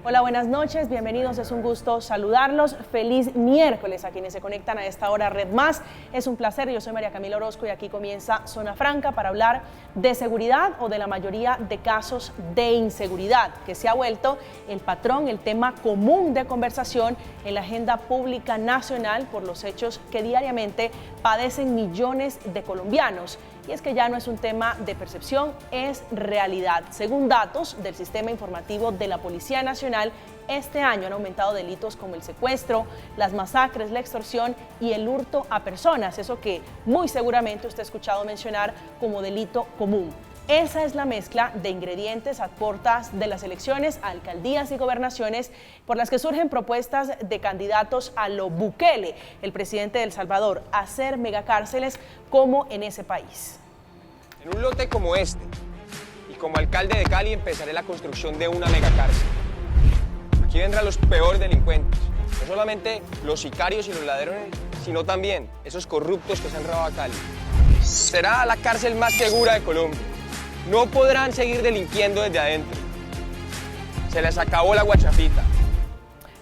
Hola, buenas noches, bienvenidos, es un gusto saludarlos. Feliz miércoles a quienes se conectan a esta hora Red Más. Es un placer, yo soy María Camila Orozco y aquí comienza Zona Franca para hablar de seguridad o de la mayoría de casos de inseguridad, que se ha vuelto el patrón, el tema común de conversación en la agenda pública nacional por los hechos que diariamente padecen millones de colombianos. Y es que ya no es un tema de percepción, es realidad. Según datos del Sistema Informativo de la Policía Nacional, este año han aumentado delitos como el secuestro, las masacres, la extorsión y el hurto a personas, eso que muy seguramente usted ha escuchado mencionar como delito común. Esa es la mezcla de ingredientes a puertas de las elecciones a alcaldías y gobernaciones por las que surgen propuestas de candidatos a lo Bukele, el presidente de El Salvador, a hacer megacárceles como en ese país. En un lote como este, y como alcalde de Cali, empezaré la construcción de una megacárcel. Aquí vendrán los peores delincuentes, no solamente los sicarios y los ladrones, sino también esos corruptos que se han robado a Cali. Será la cárcel más segura de Colombia. No podrán seguir delinquiendo desde adentro. Se les acabó la guachafita.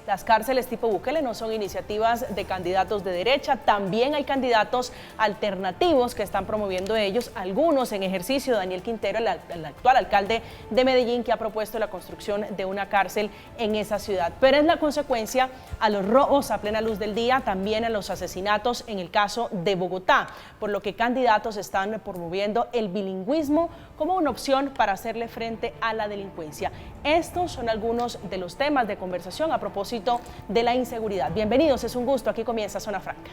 Las cárceles tipo Bukele no son iniciativas de candidatos de derecha, también hay candidatos alternativos que están promoviendo ellos, algunos en ejercicio. Daniel Quintero, el actual alcalde de Medellín, que ha propuesto la construcción de una cárcel en esa ciudad. Pero es la consecuencia a los robos a plena luz del día, también a los asesinatos en el caso de Bogotá, por lo que candidatos están promoviendo el bilingüismo como una opción para hacerle frente a la delincuencia. Estos son algunos de los temas de conversación a propósito de la inseguridad. Bienvenidos, es un gusto, aquí comienza Zona Franca.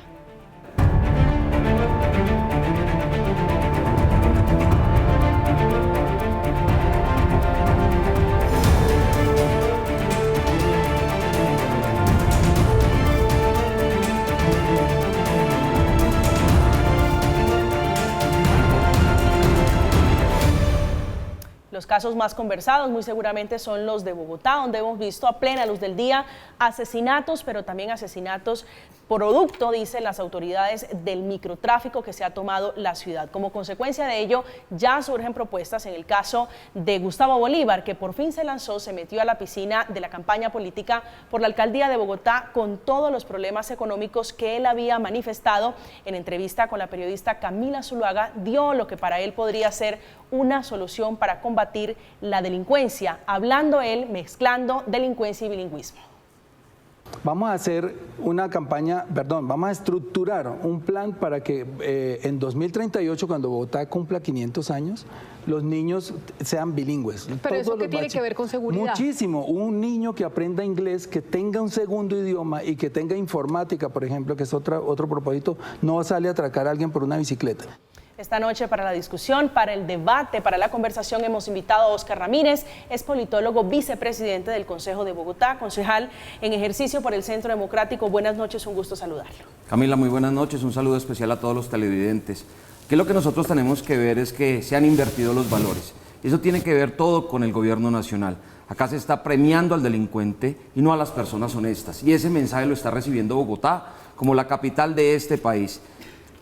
Los casos más conversados muy seguramente son los de Bogotá, donde hemos visto a plena luz del día asesinatos, pero también asesinatos producto, dicen las autoridades, del microtráfico que se ha tomado la ciudad. Como consecuencia de ello, ya surgen propuestas en el caso de Gustavo Bolívar, que por fin se lanzó, se metió a la piscina de la campaña política por la alcaldía de Bogotá con todos los problemas económicos que él había manifestado. En entrevista con la periodista Camila Zuluaga, dio lo que para él podría ser una solución para combatir la delincuencia, hablando él, mezclando delincuencia y bilingüismo. Vamos a hacer una campaña, vamos a estructurar un plan para que en 2038, cuando Bogotá cumpla 500 años, los niños sean bilingües. Pero ¿eso qué tiene que ver con seguridad? Muchísimo. Un niño que aprenda inglés, que tenga un segundo idioma y que tenga informática, por ejemplo, que es otro propósito, no sale a atracar a alguien por una bicicleta. Esta noche para la discusión, para el debate, para la conversación hemos invitado a Óscar Ramírez, es politólogo, vicepresidente del Consejo de Bogotá, concejal en ejercicio por el Centro Democrático. Buenas noches, un gusto saludarlo. Camila, muy buenas noches, un saludo especial a todos los televidentes. Que lo que nosotros tenemos que ver es que se han invertido los valores. Eso tiene que ver todo con el gobierno nacional. Acá se está premiando al delincuente y no a las personas honestas. Y ese mensaje lo está recibiendo Bogotá como la capital de este país.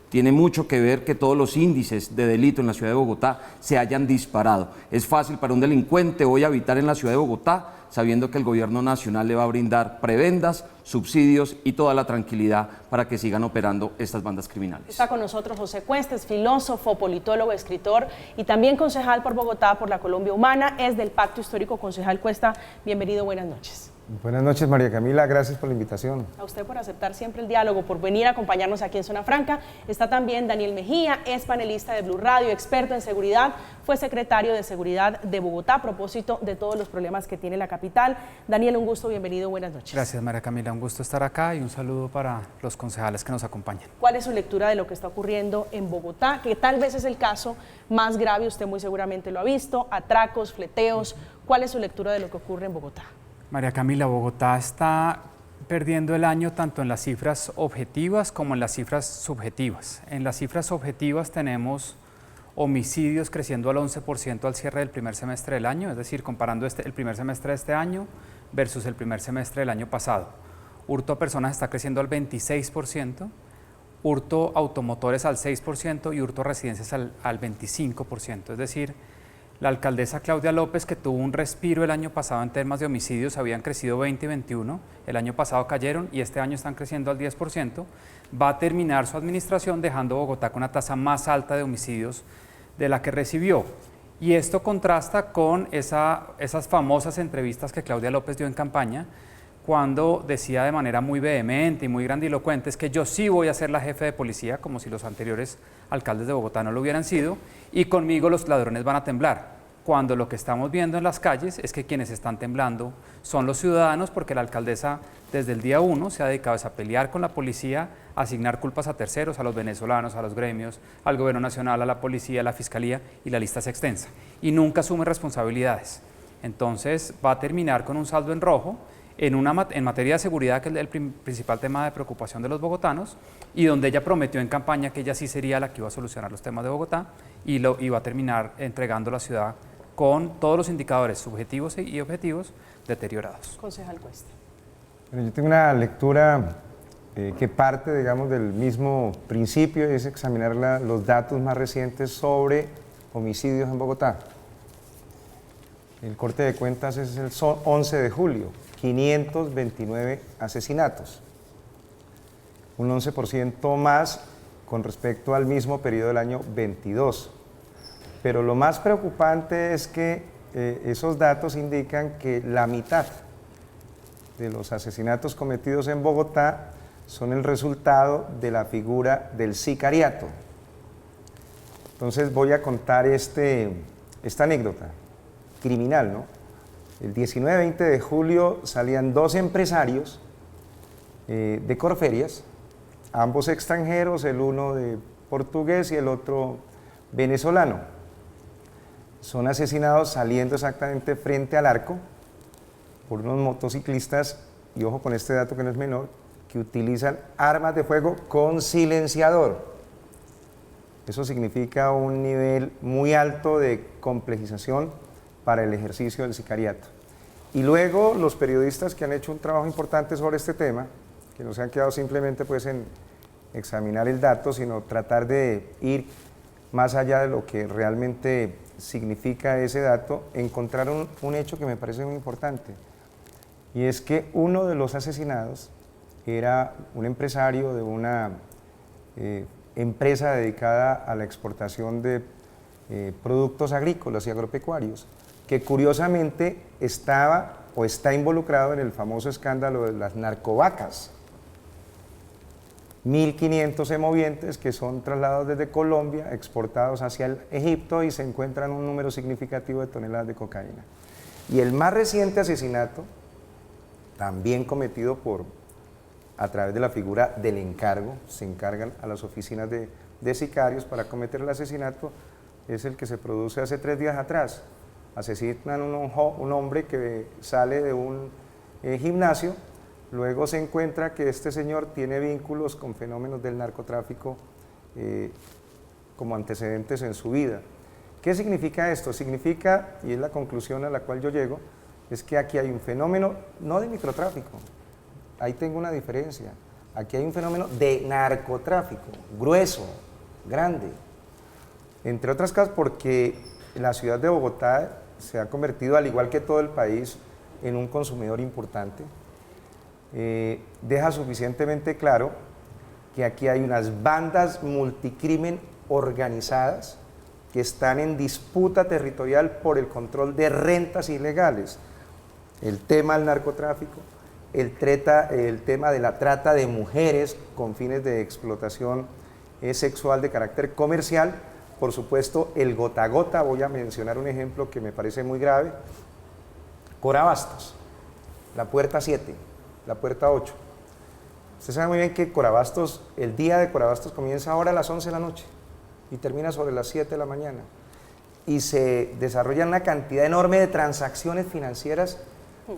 Tiene mucho que ver que todos los índices de delito en la ciudad de Bogotá se hayan disparado. Es fácil para un delincuente hoy habitar en la ciudad de Bogotá sabiendo que el gobierno nacional le va a brindar prebendas, subsidios y toda la tranquilidad para que sigan operando estas bandas criminales. Está con nosotros José Cuestes, filósofo, politólogo, escritor y también concejal por Bogotá por la Colombia Humana. Es del Pacto Histórico. Concejal Cuesta, bienvenido, buenas noches. Buenas noches, María Camila, gracias por la invitación. A usted por aceptar siempre el diálogo, por venir a acompañarnos aquí en Zona Franca. Está también Daniel Mejía, es panelista de Blue Radio, experto en seguridad, fue secretario de Seguridad de Bogotá a propósito de todos los problemas que tiene la capital. Daniel, un gusto, bienvenido, buenas noches. Gracias, María Camila, un gusto estar acá y un saludo para los concejales que nos acompañan. ¿Cuál es su lectura de lo que está ocurriendo en Bogotá? Que tal vez es el caso más grave, usted muy seguramente lo ha visto, atracos, fleteos. ¿Cuál es su lectura de lo que ocurre en Bogotá? María Camila, Bogotá está perdiendo el año tanto en las cifras objetivas como en las cifras subjetivas. En las cifras objetivas tenemos homicidios creciendo al 11% al cierre del primer semestre del año, es decir, comparando el primer semestre de este año versus el primer semestre del año pasado. Hurto a personas está creciendo al 26%, hurto automotores al 6% y hurto a residencias al 25%, es decir, La alcaldesa Claudia López, que tuvo un respiro el año pasado en temas de homicidios, habían crecido 20 y 21, el año pasado cayeron y este año están creciendo al 10%, va a terminar su administración dejando Bogotá con una tasa más alta de homicidios de la que recibió. Y esto contrasta con esas famosas entrevistas que Claudia López dio en campaña, cuando decía de manera muy vehemente y muy grandilocuente es que yo sí voy a ser la jefe de policía, como si los anteriores alcaldes de Bogotá no lo hubieran sido, y conmigo los ladrones van a temblar. Cuando lo que estamos viendo en las calles es que quienes están temblando son los ciudadanos, porque la alcaldesa desde el día 1 se ha dedicado a pelear con la policía, a asignar culpas a terceros, a los venezolanos, a los gremios, al gobierno nacional, a la policía, a la fiscalía, y la lista es extensa. Y nunca asume responsabilidades. Entonces va a terminar con un saldo en rojo, en materia de seguridad, que es el principal tema de preocupación de los bogotanos, y donde ella prometió en campaña que ella sí sería la que iba a solucionar los temas de Bogotá, y iba a terminar entregando la ciudad con todos los indicadores subjetivos y objetivos deteriorados. Concejal Cuesta. Bueno, yo tengo una lectura que parte, digamos, del mismo principio, es examinar los datos más recientes sobre homicidios en Bogotá. El corte de cuentas es el 11 de julio, 529 asesinatos, un 11% más con respecto al mismo periodo del año 22. Pero lo más preocupante es que esos datos indican que la mitad de los asesinatos cometidos en Bogotá son el resultado de la figura del sicariato. Entonces voy a contar esta anécdota criminal, ¿no? El 19-20 de julio salían 2 empresarios de Corferias, ambos extranjeros, el uno de portugués y el otro venezolano. Son asesinados saliendo exactamente frente al arco por unos motociclistas, y ojo con este dato que no es menor, que utilizan armas de fuego con silenciador. Eso significa un nivel muy alto de complejización para el ejercicio del sicariato. Y luego los periodistas que han hecho un trabajo importante sobre este tema, que no se han quedado simplemente pues en examinar el dato, sino tratar de ir más allá de lo que realmente significa ese dato, encontraron un hecho que me parece muy importante, y es que uno de los asesinados era un empresario de una empresa dedicada a la exportación de productos agrícolas y agropecuarios, que curiosamente estaba o está involucrado en el famoso escándalo de las narcovacas. 1.500 semovientes que son trasladados desde Colombia, exportados hacia el Egipto, y se encuentran un número significativo de toneladas de cocaína. Y el más reciente asesinato, también cometido a través de la figura del encargo, se encargan a las oficinas de sicarios para cometer el asesinato, es el que se produce hace 3 días atrás. Asesinan un hombre que sale de un gimnasio. Luego se encuentra que este señor tiene vínculos con fenómenos del narcotráfico como antecedentes en su vida. ¿Qué significa esto? Significa, y es la conclusión a la cual yo llego, es que aquí hay un fenómeno no de microtráfico, ahí tengo una diferencia, aquí hay un fenómeno de narcotráfico, grueso, grande, entre otras cosas porque la ciudad de Bogotá se ha convertido, al igual que todo el país, en un consumidor importante. Deja suficientemente claro que aquí hay unas bandas multicrimen organizadas que están en disputa territorial por el control de rentas ilegales. El tema del narcotráfico, el tema de la trata de mujeres con fines de explotación sexual de carácter comercial, por supuesto el gota a gota. Voy a mencionar un ejemplo que me parece muy grave: Corabastos, la puerta 7, la puerta 8. Usted sabe muy bien que Corabastos, el día de Corabastos comienza ahora a las 11 de la noche y termina sobre las 7 de la mañana. Y se desarrollan una cantidad enorme de transacciones financieras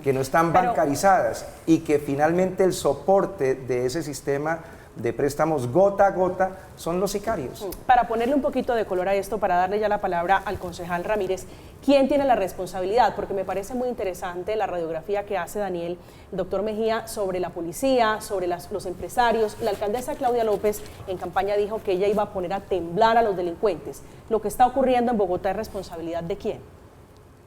que no están bancarizadas y que finalmente el soporte de ese sistema de préstamos gota a gota son los sicarios. Para ponerle un poquito de color a esto, para darle ya la palabra al concejal Ramírez, ¿quién tiene la responsabilidad? Porque me parece muy interesante la radiografía que hace Daniel, el doctor Mejía, sobre la policía, sobre los empresarios. La alcaldesa Claudia López en campaña dijo que ella iba a poner a temblar a los delincuentes. ¿Lo que está ocurriendo en Bogotá es responsabilidad de quién?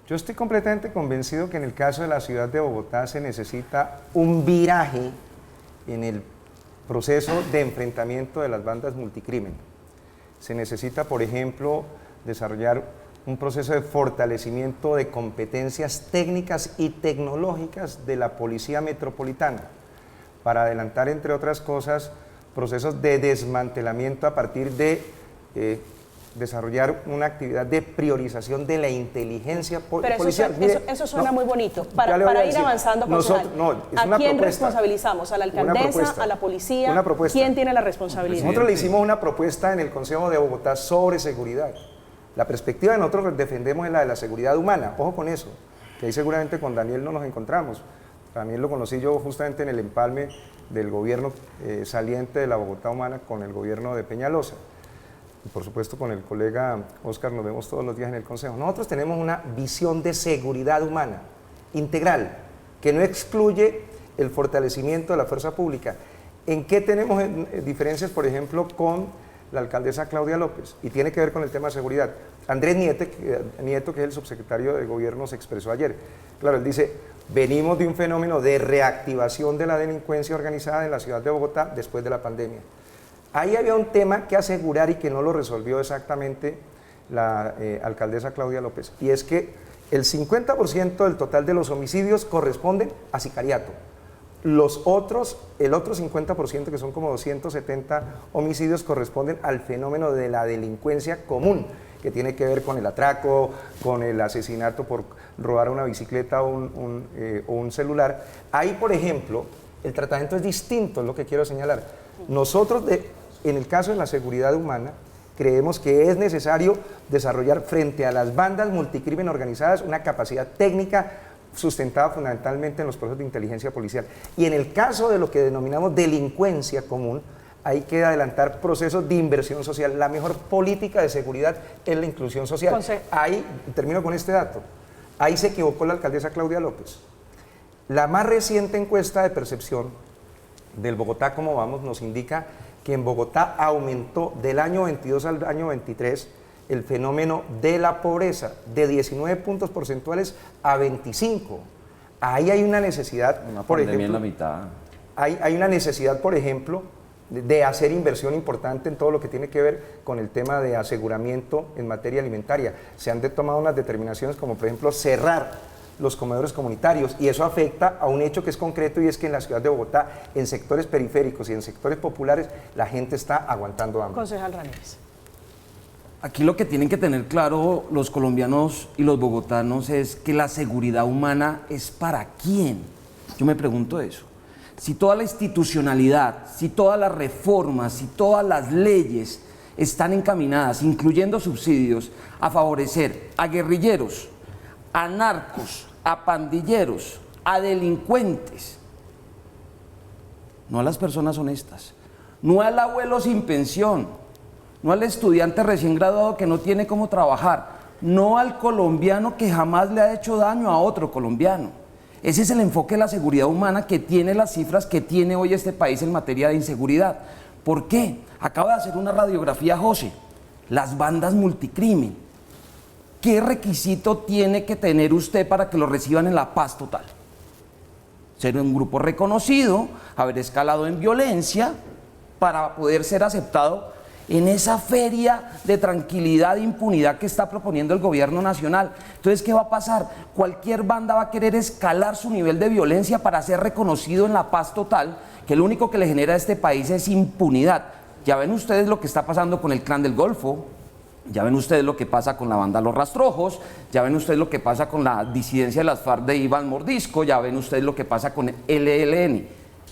Yo estoy completamente convencido que en el caso de la ciudad de Bogotá se necesita un viraje en el proceso de enfrentamiento de las bandas multicrimen. Se necesita, por ejemplo, desarrollar un proceso de fortalecimiento de competencias técnicas y tecnológicas de la Policía Metropolitana, para adelantar, entre otras cosas, procesos de desmantelamiento a partir de desarrollar una actividad de priorización de la inteligencia policial. Eso suena muy bonito. Para ir avanzando, ¿a quién responsabilizamos? ¿A la alcaldesa? ¿A la policía? ¿Quién tiene la responsabilidad? Nosotros le hicimos una propuesta en el Consejo de Bogotá sobre seguridad. La perspectiva que nosotros defendemos es la de la seguridad humana. Ojo con eso, que ahí seguramente con Daniel no nos encontramos. Daniel lo conocí yo justamente en el empalme del gobierno saliente de la Bogotá Humana con el gobierno de Peñalosa. Y por supuesto con el colega Oscar nos vemos todos los días en el Consejo. Nosotros tenemos una visión de seguridad humana integral, que no excluye el fortalecimiento de la fuerza pública. ¿En qué tenemos diferencias, por ejemplo, con la alcaldesa Claudia López? Y tiene que ver con el tema de seguridad. Andrés Nieto, que es el subsecretario de Gobierno, se expresó ayer. Claro, él dice, venimos de un fenómeno de reactivación de la delincuencia organizada en la ciudad de Bogotá después de la pandemia. Ahí había un tema que asegurar y que no lo resolvió exactamente la alcaldesa Claudia López, y es que el 50% del total de los homicidios corresponden a sicariato. El otro 50%, que son como 270 homicidios, corresponden al fenómeno de la delincuencia común, que tiene que ver con el atraco, con el asesinato por robar una bicicleta o un celular. Ahí, por ejemplo, el tratamiento es distinto, es lo que quiero señalar. Nosotros, en el caso de la seguridad humana, creemos que es necesario desarrollar frente a las bandas multicrimen organizadas una capacidad técnica sustentada fundamentalmente en los procesos de inteligencia policial. Y en el caso de lo que denominamos delincuencia común, hay que adelantar procesos de inversión social. La mejor política de seguridad es la inclusión social. Ahí, termino con este dato, ahí se equivocó la alcaldesa Claudia López. La más reciente encuesta de percepción del Bogotá Cómo Vamos nos indica que en Bogotá aumentó del año 22 al año 23 el fenómeno de la pobreza, de 19 puntos porcentuales a 25. Ahí hay una necesidad, por ejemplo, en la mitad. Hay una necesidad, por ejemplo, de hacer inversión importante en todo lo que tiene que ver con el tema de aseguramiento en materia alimentaria. Se han tomado unas determinaciones como, por ejemplo, cerrar los comedores comunitarios, y eso afecta a un hecho que es concreto, y es que en la ciudad de Bogotá, en sectores periféricos y en sectores populares, la gente está aguantando hambre. Concejal Ramírez. Aquí lo que tienen que tener claro los colombianos y los bogotanos es que la seguridad humana es para quién. Yo me pregunto eso. Si toda la institucionalidad, si todas las reformas, si todas las leyes están encaminadas, incluyendo subsidios, a favorecer a guerrilleros, a narcos, a pandilleros, a delincuentes, no a las personas honestas, no al abuelo sin pensión, no al estudiante recién graduado que no tiene cómo trabajar, no al colombiano que jamás le ha hecho daño a otro colombiano. Ese es el enfoque de la seguridad humana que tiene las cifras que tiene hoy este país en materia de inseguridad. ¿Por qué? Acaba de hacer una radiografía José, las bandas multicrimen. ¿Qué requisito tiene que tener usted para que lo reciban en la paz total? Ser un grupo reconocido, haber escalado en violencia, para poder ser aceptado en esa feria de tranquilidad e impunidad que está proponiendo el gobierno nacional. Entonces, ¿qué va a pasar? Cualquier banda va a querer escalar su nivel de violencia para ser reconocido en la paz total, que lo único que le genera a este país es impunidad. Ya ven ustedes lo que está pasando con el Clan del Golfo, ya ven ustedes lo que pasa con la banda Los Rastrojos, ya ven ustedes lo que pasa con la disidencia de las FARC de Iván Mordisco, ya ven ustedes lo que pasa con el ELN.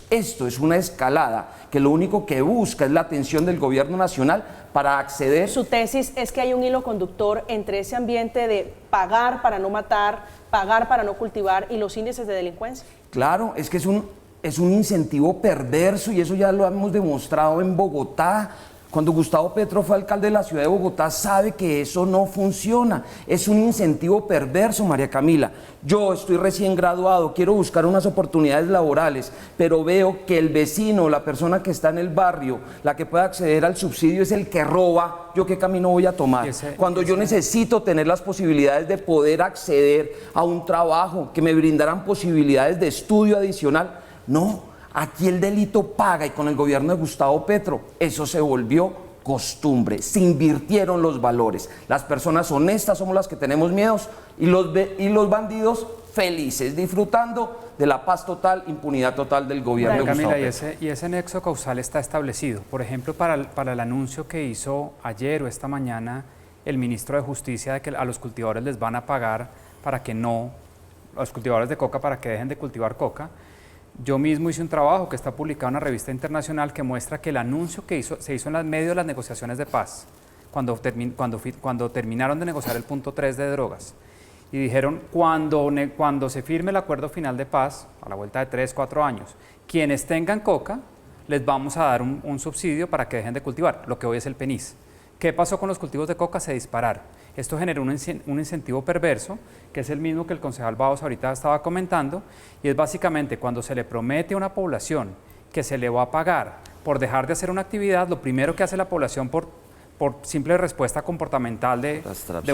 Esto es una escalada que lo único que busca es la atención del gobierno nacional para acceder. Su tesis es que hay un hilo conductor entre ese ambiente de pagar para no matar, pagar para no cultivar y los índices de delincuencia. Claro, es que es un incentivo perverso, y eso ya lo hemos demostrado en Bogotá Cuando Gustavo Petro fue alcalde de la ciudad de Bogotá, sabe que eso no funciona. Es un incentivo perverso, María Camila. Yo estoy recién graduado, quiero buscar unas oportunidades laborales, pero veo que el vecino, la persona que está en el barrio, la que puede acceder al subsidio es el que roba. ¿Yo qué camino voy a tomar? Cuando yo necesito tener las posibilidades de poder acceder a un trabajo, que me brindaran posibilidades de estudio adicional, no. Aquí el delito paga y con el gobierno de Gustavo Petro eso se volvió costumbre, se invirtieron los valores. Las personas honestas somos las que tenemos miedos y los bandidos felices, disfrutando de la paz total, impunidad total del gobierno de Gustavo Petro. Y ese nexo causal está establecido. Por ejemplo, para el anuncio que hizo ayer o esta mañana el ministro de Justicia de que a los cultivadores les van a pagar para que no, a los cultivadores de coca para que dejen de cultivar coca. Yo mismo hice un trabajo que está publicado en una revista internacional que muestra que el anuncio que se hizo en medio de las negociaciones de paz, cuando terminaron de negociar el punto 3 de drogas, y dijeron, cuando se firme el acuerdo final de paz, a la vuelta de 3, 4 años, quienes tengan coca, les vamos a dar un subsidio para que dejen de cultivar, lo que hoy es el PENIS. ¿Qué pasó con los cultivos de coca? Se dispararon. Esto generó un incentivo perverso, que es el mismo que el concejal Baos ahorita estaba comentando, y es básicamente cuando se le promete a una población que se le va a pagar por dejar de hacer una actividad, lo primero que hace la población por simple respuesta comportamental de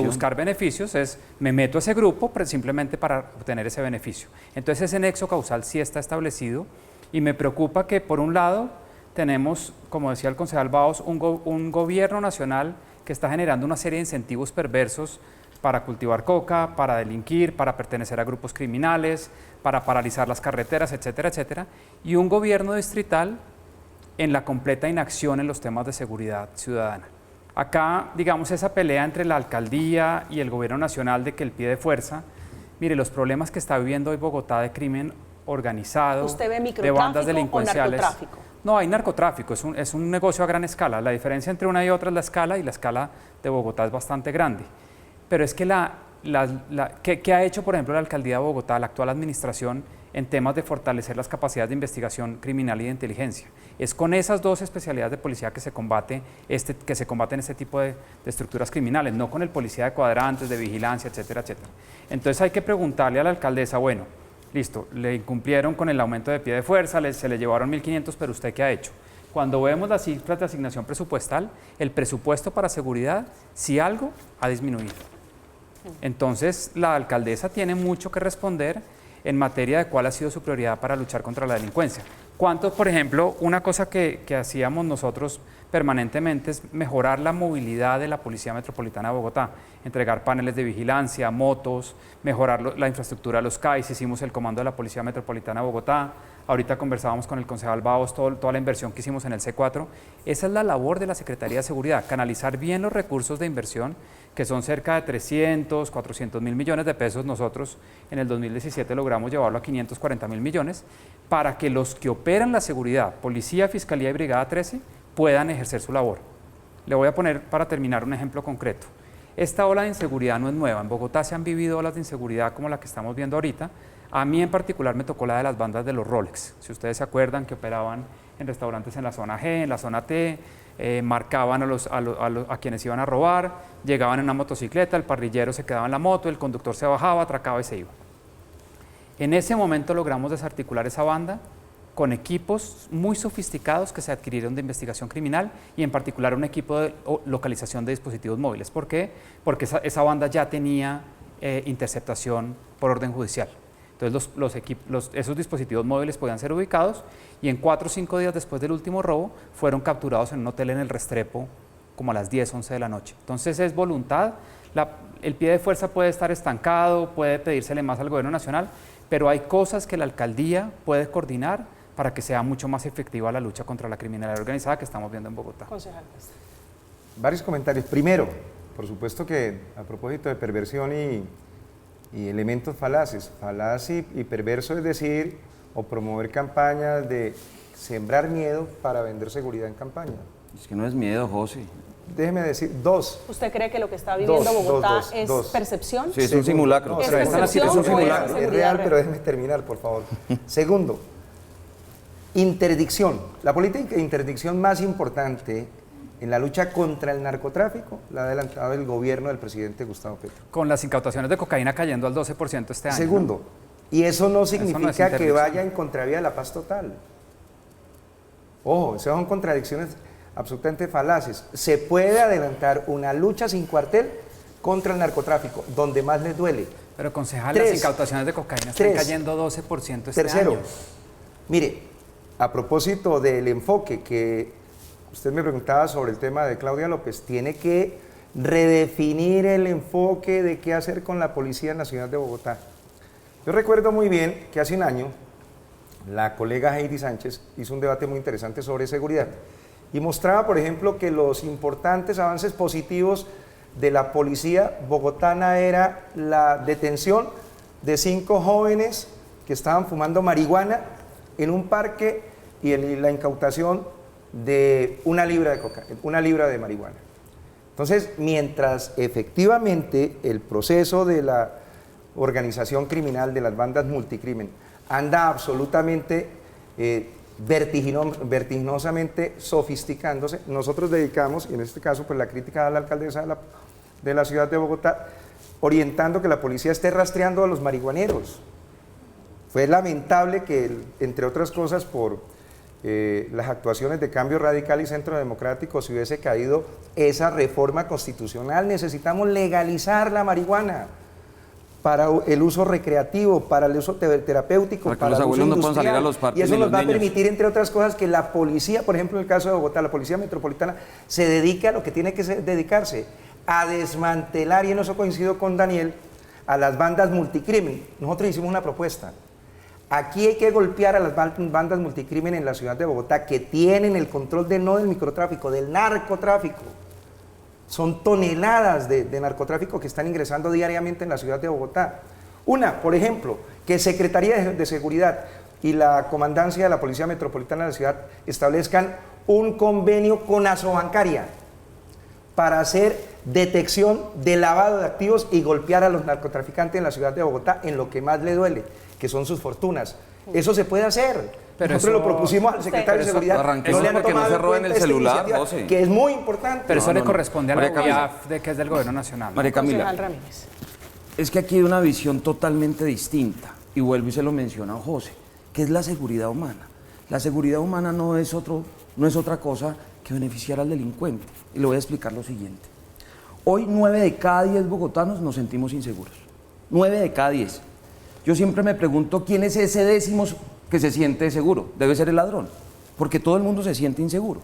buscar beneficios es, me meto a ese grupo simplemente para obtener ese beneficio. Entonces ese nexo causal sí está establecido y me preocupa que por un lado tenemos, como decía el concejal Baos, un gobierno nacional que está generando una serie de incentivos perversos para cultivar coca, para delinquir, para pertenecer a grupos criminales, para paralizar las carreteras, etcétera, etcétera, y un gobierno distrital en la completa inacción en los temas de seguridad ciudadana. Acá, digamos, esa pelea entre la alcaldía y el gobierno nacional de que el pie de fuerza, mire, los problemas que está viviendo hoy Bogotá de crimen organizado, ¿usted ve de bandas delincuenciales? ¿O narcotráfico? No, hay narcotráfico, es un negocio a gran escala. La diferencia entre una y otra es la escala, y la escala de Bogotá es bastante grande. Pero es que ¿qué ha hecho, por ejemplo, la alcaldía de Bogotá, la actual administración, en temas de fortalecer las capacidades de investigación criminal y de inteligencia? Es con esas dos especialidades de policía que se combaten este tipo de estructuras criminales, no con el policía de cuadrantes, de vigilancia, etcétera, etcétera. Entonces hay que preguntarle a la alcaldesa, bueno, listo, le incumplieron con el aumento de pie de fuerza, se le llevaron 1.500, pero ¿usted qué ha hecho? Cuando vemos las cifras de asignación presupuestal, el presupuesto para seguridad, si algo, ha disminuido. Entonces, la alcaldesa tiene mucho que responder en materia de cuál ha sido su prioridad para luchar contra la delincuencia. ¿Cuántos, por ejemplo, una cosa que hacíamos nosotros permanentemente es mejorar la movilidad de la Policía Metropolitana de Bogotá, entregar paneles de vigilancia, motos, mejorar la infraestructura de los CAIs, hicimos el comando de la Policía Metropolitana de Bogotá, ahorita conversábamos con el concejal Baos, toda la inversión que hicimos en el C4. Esa es la labor de la Secretaría de Seguridad, canalizar bien los recursos de inversión, que son cerca de 300, 400 mil millones de pesos. Nosotros en el 2017 logramos llevarlo a 540 mil millones, para que los que operan la seguridad, Policía, Fiscalía y Brigada 13, puedan ejercer su labor. Le voy a poner, para terminar, un ejemplo concreto. Esta ola de inseguridad no es nueva. En Bogotá se han vivido olas de inseguridad como la que estamos viendo ahorita. A mí en particular me tocó la de las bandas de los Rolex. Si ustedes se acuerdan, que operaban en restaurantes en la zona G, en la zona T, marcaban a quienes iban a robar, llegaban en una motocicleta, el parrillero se quedaba en la moto, el conductor se bajaba, atracaba y se iba. En ese momento logramos desarticular esa banda con equipos muy sofisticados que se adquirieron de investigación criminal, y en particular un equipo de localización de dispositivos móviles. ¿Por qué? Porque esa banda ya tenía interceptación por orden judicial. Entonces esos dispositivos móviles podían ser ubicados, y en 4 o 5 días después del último robo fueron capturados en un hotel en el Restrepo como a las 10, 11 de la noche. Entonces es voluntad. El pie de fuerza puede estar estancado, puede pedírsele más al gobierno nacional, pero hay cosas que la alcaldía puede coordinar para que sea mucho más efectiva la lucha contra la criminalidad organizada que estamos viendo en Bogotá. Concejal. Varios comentarios. Primero, por supuesto que a propósito de perversión y elementos falaces, falaz y perverso es decir, o promover campañas de sembrar miedo para vender seguridad en campaña. Es que no es miedo, José. Déjeme decir, dos. ¿Usted cree que lo que está viviendo Bogotá es percepción? Sí, es un simulacro. No, ¿Es percepción es un simulacro. o es Es real, pero déjeme terminar, por favor. Segundo, interdicción. La política de interdicción más importante en la lucha contra el narcotráfico la ha adelantado el gobierno del presidente Gustavo Petro. Con las incautaciones de cocaína cayendo al 12% este año. Segundo, y eso no significa que interdicción. vaya en contravía de la paz total. Ojo, esas son contradicciones absolutamente falaces. Se puede adelantar una lucha sin cuartel contra el narcotráfico, donde más les duele. Pero concejal, Tres. las incautaciones de cocaína están Tres. cayendo 12% este Tercero, año. mire, a propósito del enfoque que usted me preguntaba sobre el tema de Claudia López, tiene que redefinir el enfoque de qué hacer con la policía en la ciudad de Bogotá. Yo recuerdo muy bien que hace un año la colega Heidi Sánchez hizo un debate muy interesante sobre seguridad y mostraba, por ejemplo, que los importantes avances positivos de la policía bogotana era la detención de 5 jóvenes que estaban fumando marihuana en un parque y la incautación de 1 libra de marihuana. Entonces, mientras efectivamente el proceso de la organización criminal de las bandas multicrimen anda absolutamente vertiginosamente sofisticándose, nosotros dedicamos, y en este caso pues la crítica a la alcaldesa de la ciudad de Bogotá, orientando que la policía esté rastreando a los marihuaneros. Fue lamentable que, entre otras cosas, por las actuaciones de Cambio Radical y Centro Democrático se hubiese caído esa reforma constitucional. Necesitamos legalizar la marihuana para el uso recreativo, para el uso terapéutico, Para que para los el uso abuelos no puedan industrial. salir a los parques Y eso ni nos los va a niños. permitir, entre otras cosas, que la policía, por ejemplo, en el caso de Bogotá, la Policía Metropolitana, se dedique a lo que tiene que dedicarse, a desmantelar, y en eso coincido con Daniel, a las bandas multicrimen. Nosotros hicimos una propuesta. Aquí hay que golpear a las bandas multicrimen en la ciudad de Bogotá, que tienen el control no del microtráfico, del narcotráfico. Son toneladas de narcotráfico que están ingresando diariamente en la ciudad de Bogotá. Una, por ejemplo, que Secretaría de Seguridad y la Comandancia de la Policía Metropolitana de la ciudad establezcan un convenio con Asobancaria para hacer detección de lavado de activos y golpear a los narcotraficantes en la ciudad de Bogotá en lo que más le duele, que son sus fortunas. Eso se puede hacer. Pero Nosotros lo eso- propusimos al secretario de Pero eso Seguridad. arranquemos le han porque no tomado se en roben cuenta el esta celular, iniciativa, José. que es muy importante. Pero eso No, le no. corresponde a la María Camila. UIAF, que es del gobierno nacional. María Camila, Concejal Ramírez. es que aquí hay una visión totalmente distinta, y vuelvo y se lo menciona José, que es la seguridad humana. La seguridad humana no es otra cosa que beneficiar al delincuente. Y le voy a explicar lo siguiente. Hoy 9 de cada 10 bogotanos nos sentimos inseguros. 9 de cada 10. Yo siempre me pregunto quién es ese décimo que se siente seguro. Debe ser el ladrón, porque todo el mundo se siente inseguro.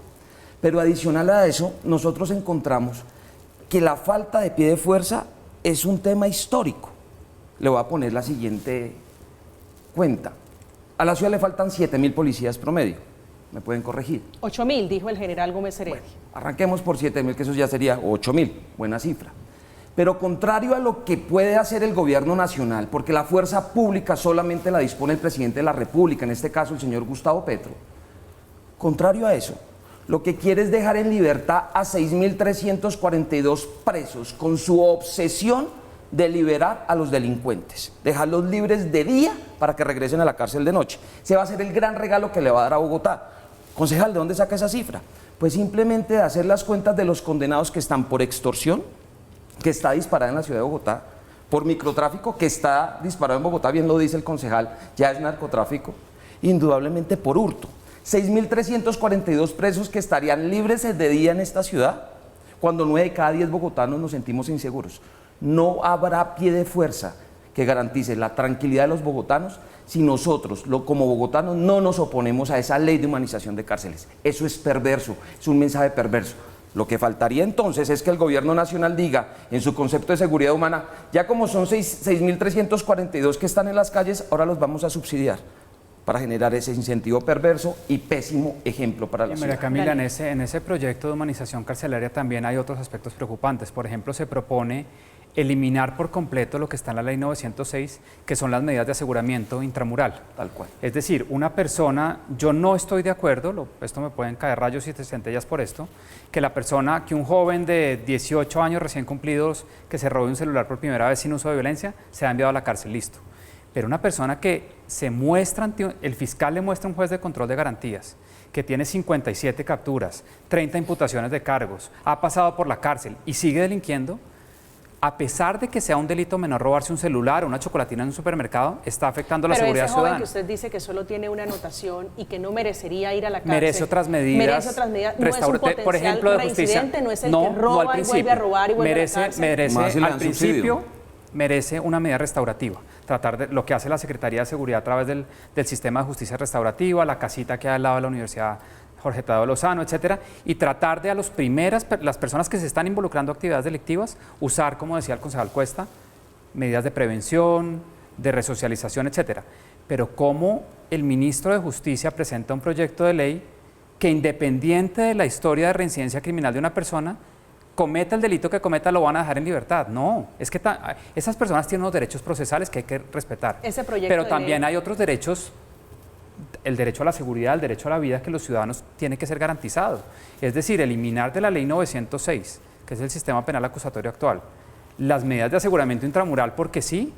Pero adicional a eso, nosotros encontramos que la falta de pie de fuerza es un tema histórico. Le voy a poner la siguiente cuenta. A la ciudad le faltan 7.000 policías promedio. ¿Me pueden corregir? 8.000, dijo el general Gómez Heredia. Arranquemos por 7.000, que eso ya sería 8.000, buena cifra. Pero contrario a lo que puede hacer el gobierno nacional, porque la fuerza pública solamente la dispone el presidente de la República, en este caso el señor Gustavo Petro, contrario a eso, lo que quiere es dejar en libertad a 6.342 presos con su obsesión de liberar a los delincuentes, dejarlos libres de día para que regresen a la cárcel de noche. Ese va a ser el gran regalo que le va a dar a Bogotá. Concejal, ¿de dónde saca esa cifra? Pues simplemente de hacer las cuentas de los condenados que están por extorsión, que está disparada en la ciudad de Bogotá, por microtráfico, que está disparado en Bogotá, bien lo dice el concejal, ya es narcotráfico, indudablemente por hurto. 6.342 presos que estarían libres de día en esta ciudad, cuando 9 de cada 10 bogotanos nos sentimos inseguros. No habrá pie de fuerza que garantice la tranquilidad de los bogotanos si nosotros, como bogotanos, no nos oponemos a esa ley de humanización de cárceles. Eso es perverso, es un mensaje perverso. Lo que faltaría entonces es que el gobierno nacional diga, en su concepto de seguridad humana, ya como son 6.342 que están en las calles, ahora los vamos a subsidiar para generar ese incentivo perverso y pésimo ejemplo para la María ciudad. Camila, en ese proyecto de humanización carcelaria también hay otros aspectos preocupantes. Por ejemplo, se propone eliminar por completo lo que está en la ley 906, que son las medidas de aseguramiento intramural. Tal cual. Es decir, una persona, yo no estoy de acuerdo, esto me pueden caer rayos y centellas por esto, que un joven de 18 años recién cumplidos que se robe un celular por primera vez sin uso de violencia, sea enviado a la cárcel, listo. Pero una persona que se muestra, el fiscal le muestra a un juez de control de garantías, que tiene 57 capturas, 30 imputaciones de cargos, ha pasado por la cárcel y sigue delinquiendo, a pesar de que sea un delito menor robarse un celular o una chocolatina en un supermercado, está afectando la seguridad ese joven ciudadana. que usted dice que solo tiene una anotación y que no merecería ir a la cárcel. Merece otras medidas. Merece otras medidas. No es un potencial por ejemplo, de justicia. reincidente, no es el que roba y vuelve a robar y vuelve merece, a la cárcel. merece Más si le al dan principio, subsidio. merece una medida restaurativa. Tratar de lo que hace la Secretaría de Seguridad a través del sistema de justicia restaurativa, la casita que hay al lado de la Universidad Jorge Tadeo Lozano, etcétera, y tratar de las personas que se están involucrando en actividades delictivas, usar, como decía el concejal Cuesta, medidas de prevención, de resocialización, etcétera. Pero cómo el ministro de Justicia presenta un proyecto de ley que, independiente de la historia de reincidencia criminal de una persona, cometa el delito que cometa, lo van a dejar en libertad. No, es que esas personas tienen unos derechos procesales que hay que respetar. Ese proyecto pero de también ley... hay otros derechos, el derecho a la seguridad, el derecho a la vida, que los ciudadanos tienen que ser garantizados. Es decir, eliminar de la ley 906, que es el sistema penal acusatorio actual, las medidas de aseguramiento intramural, porque sí,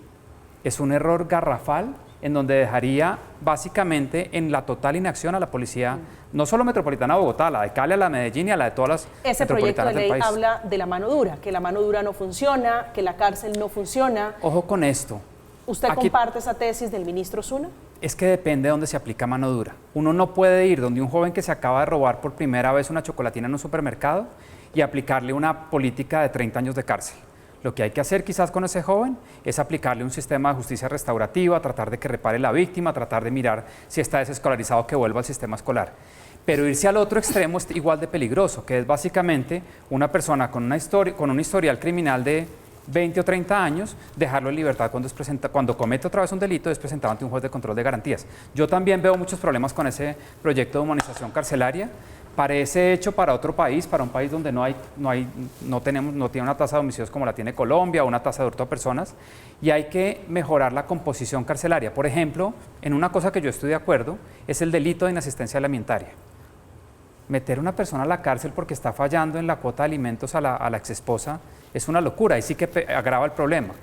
es un error garrafal en donde dejaría básicamente en la total inacción a la policía, no solo metropolitana de Bogotá, la de Cali, a la de Medellín y a la de todas las Ese proyecto de metropolitanas del ley país. habla de la mano dura, que la mano dura no funciona, que la cárcel no funciona. Ojo con esto. ¿Usted comparte esa tesis del ministro Zuna? Es que depende de dónde se aplica mano dura. Uno no puede ir donde un joven que se acaba de robar por primera vez una chocolatina en un supermercado y aplicarle una política de 30 años de cárcel. Lo que hay que hacer quizás con ese joven es aplicarle un sistema de justicia restaurativa, tratar de que repare la víctima, tratar de mirar si está desescolarizado, que vuelva al sistema escolar. Pero irse al otro extremo es igual de peligroso, que es básicamente una persona con un historial criminal de 20 o 30 años, dejarlo en libertad cuando comete otra vez un delito, es presentado ante un juez de control de garantías. Yo también veo muchos problemas con ese proyecto de humanización carcelaria. Parece hecho para otro país, para un país donde no tiene una tasa de homicidios como la tiene Colombia, o una tasa de hurto a personas, y hay que mejorar la composición carcelaria. Por ejemplo, en una cosa que yo estoy de acuerdo, es el delito de inasistencia alimentaria. Meter a una persona a la cárcel porque está fallando en la cuota de alimentos a la exesposa es una locura, ahí sí que agrava el problema.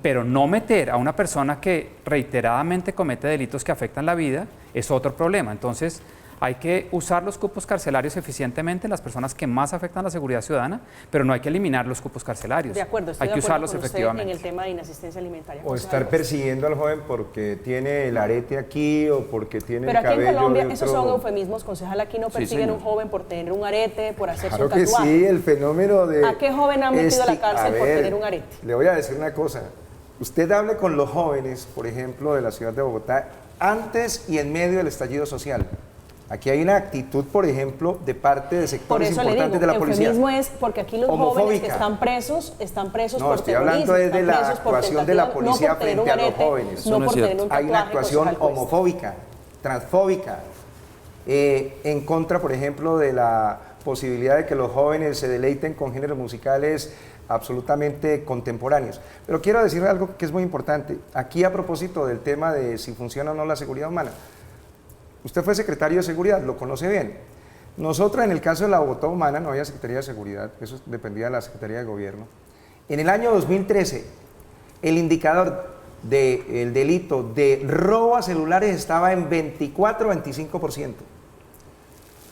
Pero no meter a una persona que reiteradamente comete delitos que afectan la vida es otro problema. Entonces, hay que usar los cupos carcelarios eficientemente en las personas que más afectan la seguridad ciudadana, pero no hay que eliminar los cupos carcelarios. De acuerdo, estoy hay de que acuerdo usarlos con usted efectivamente. en el tema de inasistencia alimentaria. O estar persiguiendo al joven porque tiene el arete aquí o porque tiene pero el aquí cabello en Colombia, de esos otro... son eufemismos, concejal, aquí no persiguen a un joven por tener un arete, por hacerse Claro un que tatuaje. sí, el fenómeno de... ¿A qué joven han metido a la cárcel por tener un arete? Le voy a decir una cosa. Usted hable con los jóvenes, por ejemplo, de la ciudad de Bogotá, antes y en medio del estallido social. Aquí hay una actitud, por ejemplo, de parte de sectores importantes de la policía. El eufemismo es porque aquí los jóvenes que están presos No, por estoy hablando de la actuación de la policía frente a los jóvenes. No por tener un tatuaje. Hay una actuación homofóbica, transfóbica, en contra, por ejemplo, de la posibilidad de que los jóvenes se deleiten con géneros musicales absolutamente contemporáneos. Pero quiero decir algo que es muy importante. Aquí, a propósito del tema de si funciona o no la seguridad humana, usted fue secretario de Seguridad, lo conoce bien. Nosotros, en el caso de la Bogotá Humana, no había Secretaría de Seguridad, eso dependía de la Secretaría de Gobierno. En el año 2013, el indicador del delito de robo a celulares estaba en 24-25%.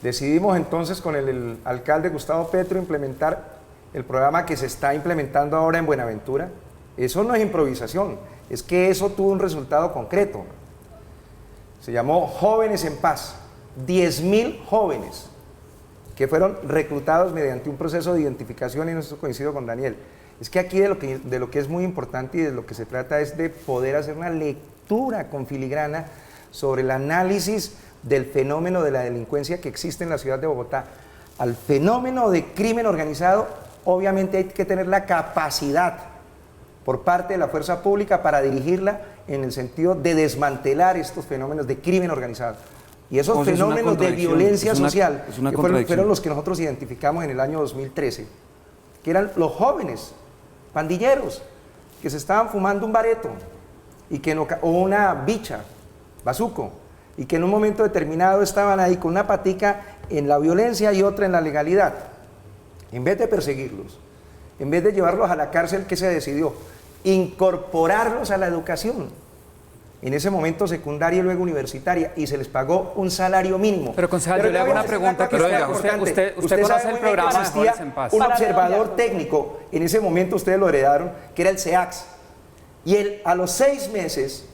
Decidimos entonces con el alcalde Gustavo Petro implementar el programa que se está implementando ahora en Buenaventura. Eso no es improvisación, es que eso tuvo un resultado concreto. Se llamó Jóvenes en Paz, 10.000 jóvenes que fueron reclutados mediante un proceso de identificación, y en eso coincido con Daniel. Es que aquí de lo que es muy importante y de lo que se trata es de poder hacer una lectura con filigrana sobre el análisis del fenómeno de la delincuencia que existe en la ciudad de Bogotá. Al fenómeno de crimen organizado, obviamente hay que tener la capacidad por parte de la fuerza pública para dirigirla en el sentido de desmantelar estos fenómenos de crimen organizado. Y esos fenómenos de violencia social fueron los que nosotros identificamos en el año 2013, que eran los jóvenes pandilleros que se estaban fumando un bareto o una bicha, bazuco, y que en un momento determinado estaban ahí con una patica en la violencia y otra en la legalidad. En vez de perseguirlos, en vez de llevarlos a la cárcel, ¿qué se decidió? Incorporarlos a la educación. en ese momento secundaria y luego universitaria, y se les pagó un salario mínimo. Pero concejal, yo le hago una pregunta, pero usted conoce el programa de Jóvenes en Paz. Un observador técnico, en ese momento ustedes lo heredaron, que era el SEACS. Y a los 6 meses,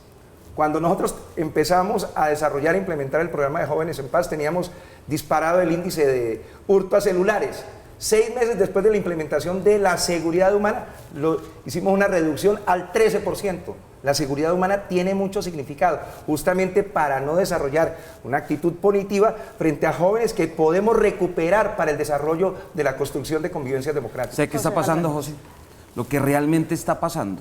cuando nosotros empezamos a desarrollar e implementar el programa de Jóvenes en Paz, teníamos disparado el índice de hurto a celulares. 6 meses después de la implementación de la seguridad humana, hicimos una reducción al 13%. La seguridad humana tiene mucho significado, justamente para no desarrollar una actitud punitiva frente a jóvenes que podemos recuperar para el desarrollo de la construcción de convivencias democráticas. ¿Sabe qué está pasando, José? Lo que realmente está pasando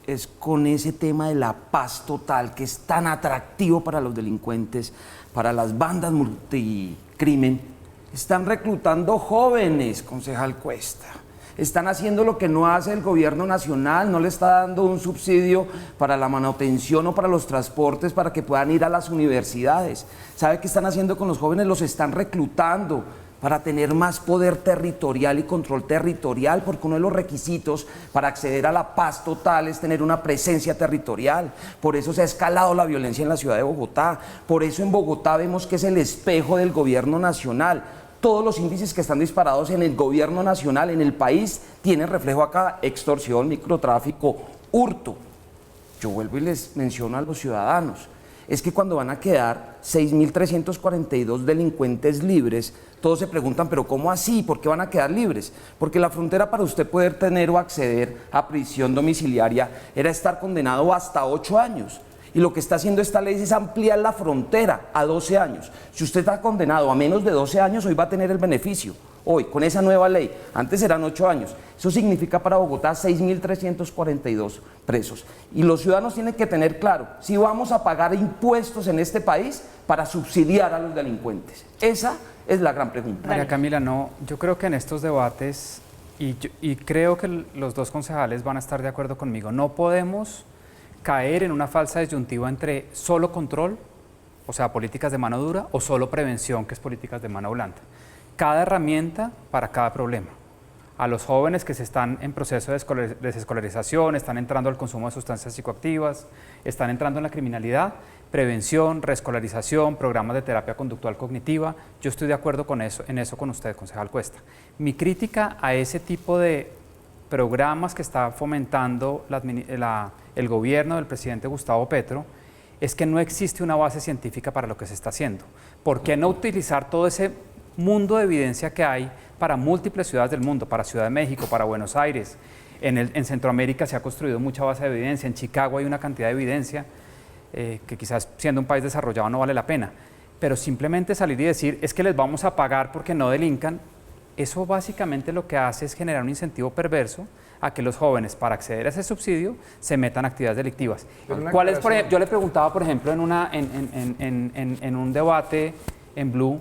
es con ese tema de la paz total, que es tan atractivo para los delincuentes, para las bandas multicrimen. Están reclutando jóvenes, concejal Cuesta. Están haciendo lo que no hace el gobierno nacional, no le está dando un subsidio para la manutención o para los transportes para que puedan ir a las universidades. ¿Sabe qué están haciendo con los jóvenes? Los están reclutando para tener más poder territorial y control territorial, porque uno de los requisitos para acceder a la paz total es tener una presencia territorial. Por eso se ha escalado la violencia en la ciudad de Bogotá, por eso en Bogotá vemos que es el espejo del gobierno nacional. Todos los índices que están disparados en el gobierno nacional, en el país, tienen reflejo acá: extorsión, microtráfico, hurto. Yo vuelvo y les menciono a los ciudadanos, es que cuando van a quedar 6.342 delincuentes libres, todos se preguntan, pero ¿cómo así? ¿Por qué van a quedar libres? Porque la frontera para usted poder tener o acceder a prisión domiciliaria era estar condenado hasta 8 años. Y lo que está haciendo esta ley es ampliar la frontera a 12 años. Si usted está condenado a menos de 12 años, hoy va a tener el beneficio. Hoy, con esa nueva ley. Antes eran 8 años. Eso significa para Bogotá 6.342 presos. Y los ciudadanos tienen que tener claro, si vamos a pagar impuestos en este país para subsidiar a los delincuentes. Esa es la gran pregunta. María Camila, no, yo creo que en estos debates, y creo que los dos concejales van a estar de acuerdo conmigo, no podemos caer en una falsa disyuntiva entre solo control, o sea, políticas de mano dura, o solo prevención, que es políticas de mano blanda. Cada herramienta para cada problema. A los jóvenes que se están en proceso de desescolarización, están entrando al consumo de sustancias psicoactivas, están entrando en la criminalidad, prevención, reescolarización, programas de terapia conductual cognitiva. Yo estoy de acuerdo en eso con usted, concejal Cuesta. Mi crítica a ese tipo de programas que está fomentando el gobierno del presidente Gustavo Petro es que no existe una base científica para lo que se está haciendo. ¿Por qué no utilizar todo ese mundo de evidencia que hay para múltiples ciudades del mundo, para Ciudad de México, para Buenos Aires? En Centroamérica se ha construido mucha base de evidencia, en Chicago hay una cantidad de evidencia que quizás siendo un país desarrollado no vale la pena, pero simplemente salir y decir es que les vamos a pagar porque no delincan, eso básicamente lo que hace es generar un incentivo perverso a que los jóvenes, para acceder a ese subsidio, se metan a actividades delictivas. ¿Cuál es, yo le preguntaba, por ejemplo, en un debate en Blue,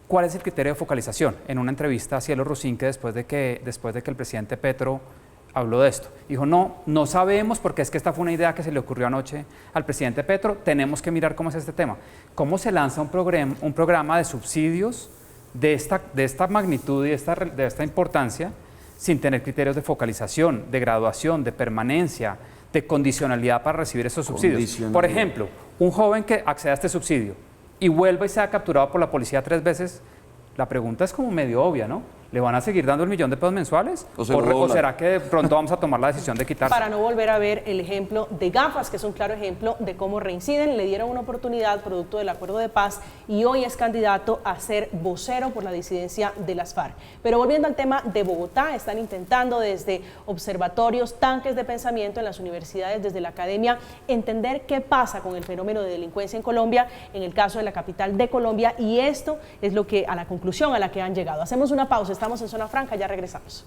¿cuál es el criterio de focalización? En una entrevista a Cielo Rusinque, después de que el presidente Petro habló de esto. Dijo, no sabemos, porque es que esta fue una idea que se le ocurrió anoche al presidente Petro, tenemos que mirar cómo es este tema. ¿Cómo se lanza un programa de subsidios de esta magnitud y de esta importancia sin tener criterios de focalización, de graduación, de permanencia, de condicionalidad para recibir esos subsidios? Por ejemplo, un joven que accede a este subsidio y vuelva y sea capturado por la policía 3 veces, la pregunta es como medio obvia, ¿no? ¿Le van a seguir dando el $1.000.000 de pesos mensuales? ¿O será que de pronto vamos a tomar la decisión de quitarse? Para no volver a ver el ejemplo de Gafas, que es un claro ejemplo de cómo reinciden, le dieron una oportunidad producto del acuerdo de paz y hoy es candidato a ser vocero por la disidencia de las FARC. Pero volviendo al tema de Bogotá, están intentando desde observatorios, tanques de pensamiento en las universidades, desde la academia, entender qué pasa con el fenómeno de delincuencia en Colombia, en el caso de la capital de Colombia, y esto es a la conclusión a la que han llegado. Hacemos una pausa. Estamos en Zona Franca, ya regresamos.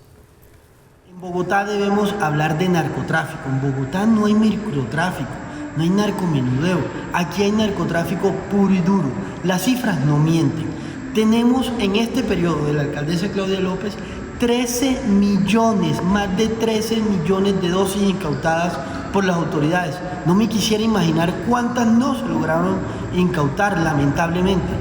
En Bogotá debemos hablar de narcotráfico. En Bogotá no hay microtráfico, no hay narcomenudeo. Aquí hay narcotráfico puro y duro. Las cifras no mienten. Tenemos en este periodo de la alcaldesa Claudia López 13 millones, más de 13 millones de dosis incautadas por las autoridades. No me quisiera imaginar cuántas no se lograron incautar, lamentablemente.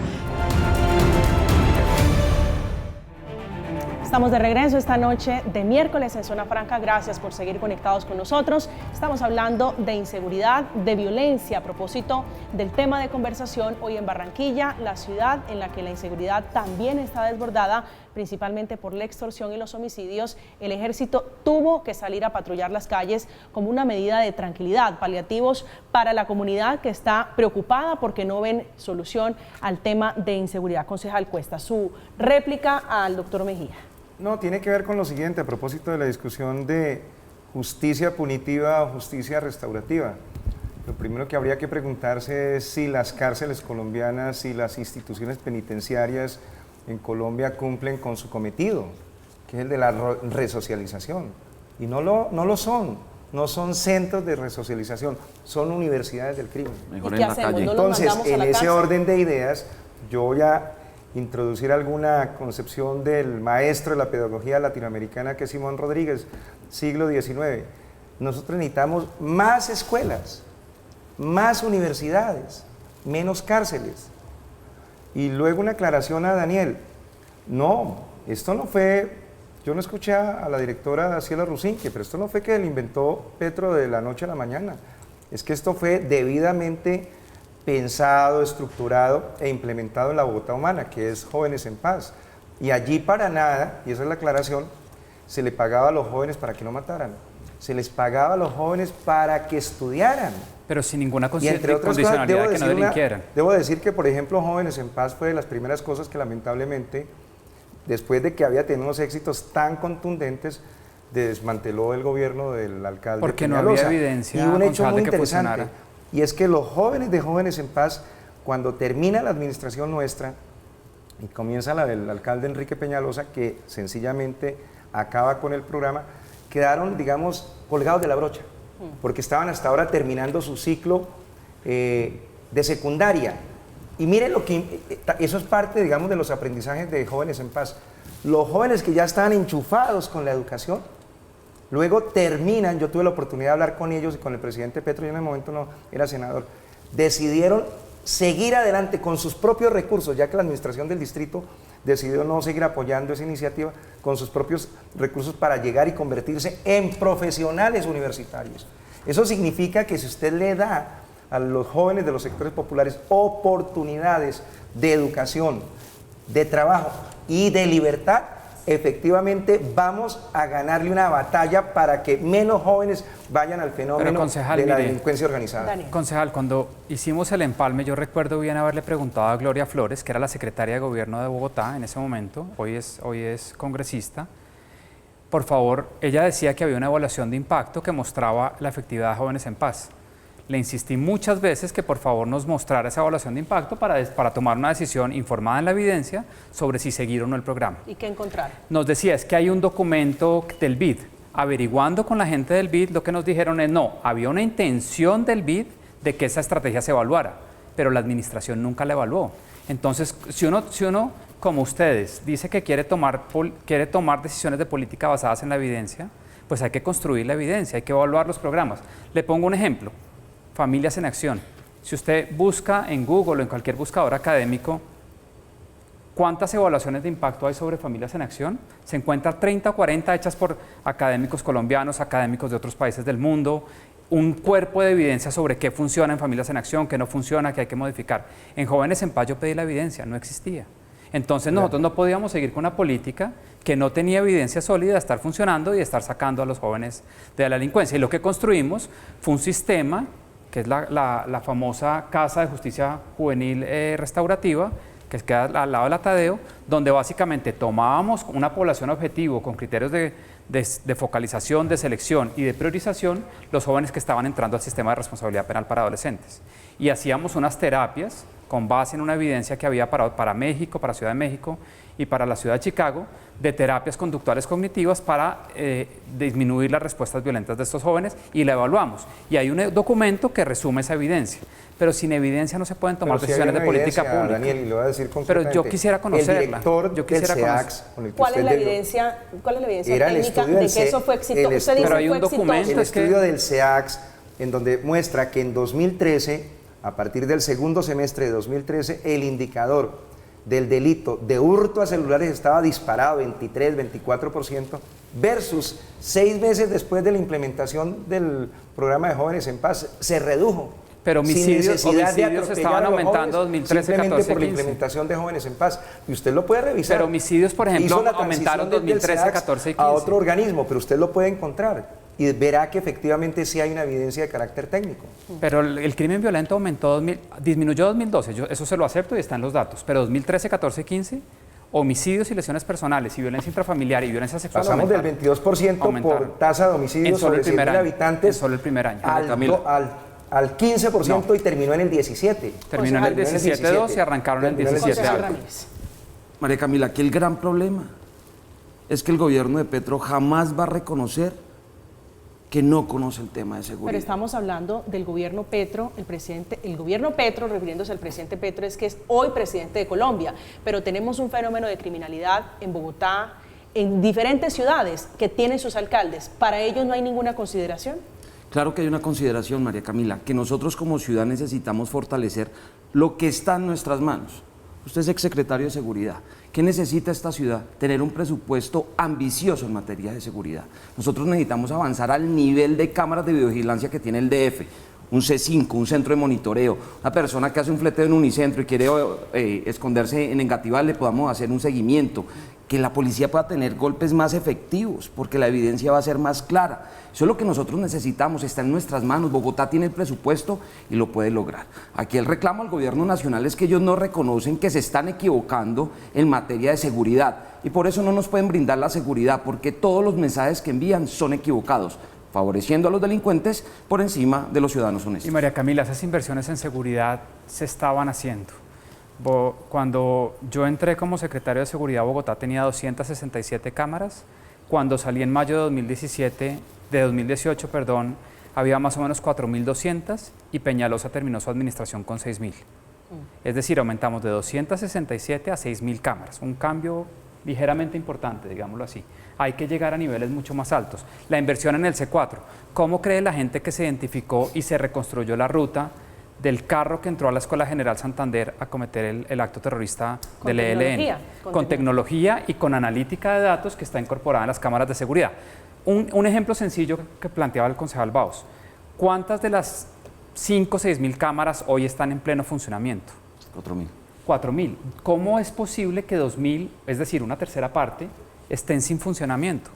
Estamos de regreso esta noche de miércoles en Zona Franca. Gracias por seguir conectados con nosotros. Estamos hablando de inseguridad, de violencia, a propósito del tema de conversación hoy en Barranquilla, la ciudad en la que la inseguridad también está desbordada, principalmente por la extorsión y los homicidios. El ejército tuvo que salir a patrullar las calles como una medida de tranquilidad, paliativos para la comunidad que está preocupada porque no ven solución al tema de inseguridad. Concejal Cuesta, su réplica al doctor Mejía. No, tiene que ver con lo siguiente, a propósito de la discusión de justicia punitiva o justicia restaurativa. Lo primero que habría que preguntarse es si las cárceles colombianas, si las instituciones penitenciarias en Colombia cumplen con su cometido, que es el de la resocialización. Y no lo son, no son centros de resocialización, son universidades del crimen. Mejor ¿Y en qué la hacemos? calle. ¿No los Entonces, mandamos a en la ese cárcel? orden de ideas, yo voy a introducir alguna concepción del maestro de la pedagogía latinoamericana, que es Simón Rodríguez, siglo XIX. Nosotros necesitamos más escuelas, más universidades, menos cárceles. Y luego una aclaración a Daniel. No, esto no fue, yo no escuché a la directora Ciela Rusinque, pero esto no fue que lo inventó Petro de la noche a la mañana. Es que esto fue debidamente pensado, estructurado e implementado en la Bogotá Humana, que es Jóvenes en Paz. Y allí para nada, y esa es la aclaración, se le pagaba a los jóvenes para que no mataran. Se les pagaba a los jóvenes para que estudiaran. Pero sin ninguna Y entre otras cosas, condicionalidad que no delinquieran. debo decir que, por ejemplo, Jóvenes en Paz fue de las primeras cosas que lamentablemente, después de que había tenido unos éxitos tan contundentes, desmanteló el gobierno del alcalde Porque no Peñalosa. había evidencia Y un hecho confiable muy que interesante, funcionara. y es que los jóvenes de Jóvenes en Paz, cuando termina la administración nuestra y comienza la del alcalde Enrique Peñalosa, que sencillamente acaba con el programa, quedaron, digamos, colgados de la brocha, porque estaban hasta ahora terminando su ciclo de secundaria. Y miren lo que, eso es parte, digamos, de los aprendizajes de Jóvenes en Paz. Los jóvenes que ya estaban enchufados con la educación, luego terminan, yo tuve la oportunidad de hablar con ellos y con el presidente Petro, yo en el momento no era senador, decidieron seguir adelante con sus propios recursos, ya que la administración del distrito decidió no seguir apoyando esa iniciativa, con sus propios recursos para llegar y convertirse en profesionales universitarios. Eso significa que si usted le da a los jóvenes de los sectores populares oportunidades de educación, de trabajo y de libertad, efectivamente vamos a ganarle una batalla para que menos jóvenes vayan al fenómeno concejal, de la mire, delincuencia organizada. Daniel. Concejal, cuando hicimos el empalme, yo recuerdo bien haberle preguntado a Gloria Flores, que era la secretaria de Gobierno de Bogotá en ese momento, hoy es congresista. Por favor, ella decía que había una evaluación de impacto que mostraba la efectividad de Jóvenes en Paz. Le insistí muchas veces que por favor nos mostrara esa evaluación de impacto para tomar una decisión informada en la evidencia sobre si seguir o no el programa. ¿Y qué encontrar? Nos decía, es que hay un documento del BID. Averiguando con la gente del BID, lo que nos dijeron es, no, había una intención del BID de que esa estrategia se evaluara, pero la administración nunca la evaluó. Entonces, si uno como ustedes, dice que quiere tomar decisiones de política basadas en la evidencia, pues hay que construir la evidencia, hay que evaluar los programas. Le pongo un ejemplo. Familias en Acción. Si usted busca en Google o en cualquier buscador académico, ¿cuántas evaluaciones de impacto hay sobre Familias en Acción? Se encuentran 30 o 40 hechas por académicos colombianos, académicos de otros países del mundo, un cuerpo de evidencia sobre qué funciona en Familias en Acción, qué no funciona, qué hay que modificar. En Jóvenes en Paz yo pedí la evidencia, no existía. Entonces nosotros no podíamos seguir con una política que no tenía evidencia sólida de estar funcionando y de estar sacando a los jóvenes de la delincuencia. Y lo que construimos fue un sistema que es la famosa Casa de Justicia Juvenil Restaurativa, que queda al lado de la Tadeo, donde básicamente tomábamos una población objetivo con criterios de focalización, de selección y de priorización, los jóvenes que estaban entrando al sistema de responsabilidad penal para adolescentes. Y hacíamos unas terapias con base en una evidencia que había para México, para Ciudad de México y para la ciudad de Chicago, de terapias conductuales cognitivas para disminuir las respuestas violentas de estos jóvenes, y la evaluamos. Y hay un documento que resume esa evidencia. Pero sin evidencia no se pueden tomar decisiones de política pública. Daniel, y lo voy a decir pero yo quisiera conocerla. El director yo quisiera del SEACS, con el que ¿Cuál es la usted evidencia era el técnica estudio de del que eso fue exitoso? Usted dice pero hay fue un documento. exitoso. El estudio del SEACS, en donde muestra que en 2013, a partir del segundo semestre de 2013, el indicador del delito de hurto a celulares estaba disparado 23, 24%, versus 6 meses después de la implementación del programa de Jóvenes en Paz, se redujo. Pero homicidios estaban aumentando 2013, simplemente 14, por la 15. implementación de Jóvenes en Paz. Y usted lo puede revisar. Pero homicidios, por ejemplo, aumentaron 2013, 14 y 15. A otro organismo, pero usted lo puede encontrar y verá que efectivamente sí hay una evidencia de carácter técnico. Pero el crimen violento aumentó, disminuyó 2012, eso se lo acepto y están los datos, pero 2013, 14 y 15, homicidios y lesiones personales y violencia intrafamiliar y violencia sexual pasamos del 22% por tasa de homicidios sobre 100.000 habitantes solo el primer año. al 15% no. Y terminó en el 17%. Terminó en el 17.2 y arrancaron en el 17. María Camila, aquí el gran problema es que el gobierno de Petro jamás va a reconocer que no conoce el tema de seguridad. Pero estamos hablando del gobierno Petro, el gobierno Petro, refiriéndose al presidente Petro, es que es hoy presidente de Colombia, pero tenemos un fenómeno de criminalidad en Bogotá, en diferentes ciudades que tienen sus alcaldes. ¿Para ellos no hay ninguna consideración? Claro que hay una consideración, María Camila, que nosotros como ciudad necesitamos fortalecer lo que está en nuestras manos. Usted es exsecretario de Seguridad. ¿Qué necesita esta ciudad? Tener un presupuesto ambicioso en materia de seguridad. Nosotros necesitamos avanzar al nivel de cámaras de videovigilancia que tiene el DF, un C5, un centro de monitoreo, una persona que hace un fleteo en Unicentro y quiere esconderse en Engativá, le podamos hacer un seguimiento, que la policía pueda tener golpes más efectivos, porque la evidencia va a ser más clara. Eso es lo que nosotros necesitamos, está en nuestras manos. Bogotá tiene el presupuesto y lo puede lograr. Aquí el reclamo al gobierno nacional es que ellos no reconocen que se están equivocando en materia de seguridad y por eso no nos pueden brindar la seguridad, porque todos los mensajes que envían son equivocados, favoreciendo a los delincuentes por encima de los ciudadanos honestos. Y María Camila, esas inversiones en seguridad se estaban haciendo. Cuando yo entré como secretario de Seguridad, Bogotá tenía 267 cámaras. Cuando salí en mayo de 2018, había más o menos 4.200 y Peñalosa terminó su administración con 6.000. Es decir, aumentamos de 267 a 6.000 cámaras, un cambio ligeramente importante, digámoslo así. Hay que llegar a niveles mucho más altos. La inversión en el C4, ¿cómo cree la gente que se identificó y se reconstruyó la ruta del carro que entró a la Escuela General Santander a cometer el acto terrorista del ELN? Con tecnología y con analítica de datos que está incorporada en las cámaras de seguridad. Un ejemplo sencillo que planteaba el concejal Baos. ¿Cuántas de las 5 o 6.000 cámaras hoy están en pleno funcionamiento? 4.000. 4.000. ¿Cómo es posible que 2.000, es decir, una tercera parte, estén sin funcionamiento?